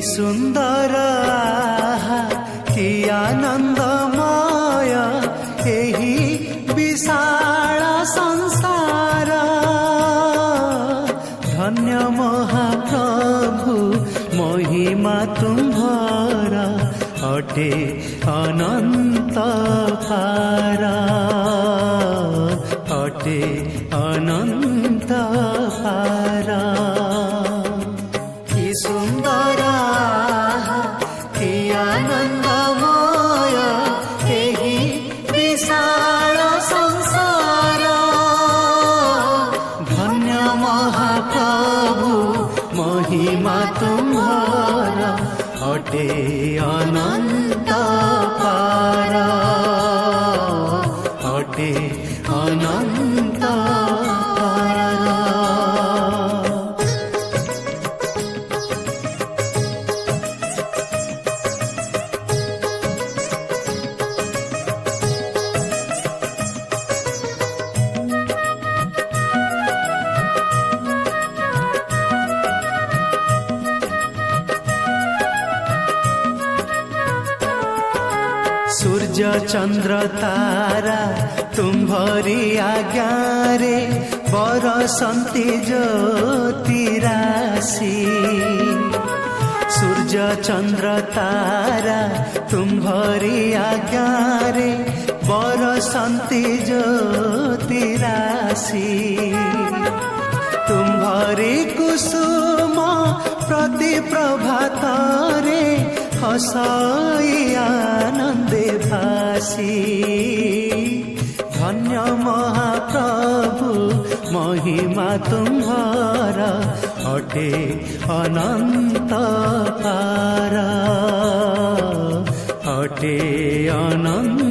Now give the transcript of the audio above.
सुंदर आहा कि आनंदमय एही विशाल संसार। धन्य महाप्रभु महिमा तुम्हार अटे अनंत पार, अटे अनंत पार। कि सुंदर कि आनंदमय एही विशाल संसार। धन्य महाप्रभु महिमा तुम्हार अटे अनंत पार, अटे अनंत पार। सूर्य चंद्र तारा तुम्हारी आज्ञा रे बरसंती ज्योति राशि। सूर्य चंद्र तारा तुम्हारी आज्ञा रे बरसंती ज्योति राशि। तुम्हारी कुसुम प्रति प्रभात रे हसाई आनंदे भासी। धन्य महाप्रभु महिमा तुम्हार अटे अनंत पार, अटे अनंत